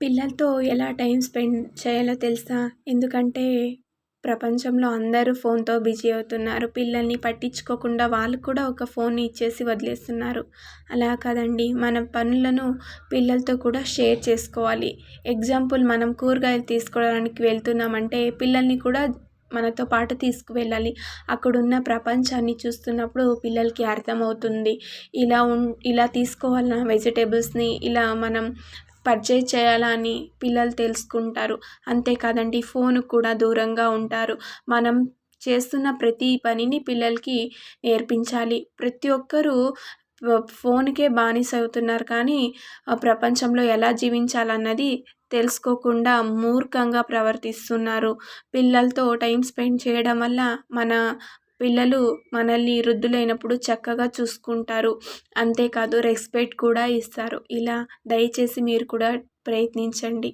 పిల్లలతో ఎలా time spend చేయాలో తెలుసా? ఎందుకంటే ప్రపంచంలో అందరూ ఫోన్‌తో బిజీ అవుతున్నారు. పిల్లల్ని పట్టించుకోకుండా వాళ్ళు కూడా ఒక ఫోన్‌ని ఇచ్చేసి వదిలేస్తున్నారు. అలా కాదండి. మన పనులను పిల్లలతో కూడా షేర్ చేసుకోవాలి. ఎగ్జాంపుల్ మనం కూరగాయలు తీసుకోవడానికి వెళ్తున్నామంటే పిల్లల్ని కూడా మనతో పాటు తీసుకువెళ్ళాలి. అక్కడున్న ప్రపంచాన్ని చూస్తున్నప్పుడు పిల్లలకి అర్థమవుతుంది. ఇలా తీసుకోవాలా వెజిటబుల్స్‌ని ఇలా మనం పర్చేజ్ చేయాలా అని పిల్లలు తెలుసుకుంటారు. అంతే కాదండి, ఫోన్‌కి కూడా దూరంగా ఉంటారు. మనం చేస్తున్న ప్రతి పనిని పిల్లలకి నేర్పించాలి. ప్రతి ఒక్కరూ ఫోన్‌కే బానిసవుతున్నారు కానీ ప్రపంచంలో ఎలా జీవించాలన్నది తెలుసుకోకుండా మూర్ఖంగా ప్రవర్తిస్తున్నారు. పిల్లలతో టైం స్పెండ్ చేయడం వల్ల మన పిల్లలు మనల్ని వృద్ధులైనప్పుడు చక్కగా చూసుకుంటారు. అంతేకాదు రెస్పెక్ట్ కూడా ఇస్తారు. ఇలా దయచేసి మీరు కూడా ప్రయత్నించండి.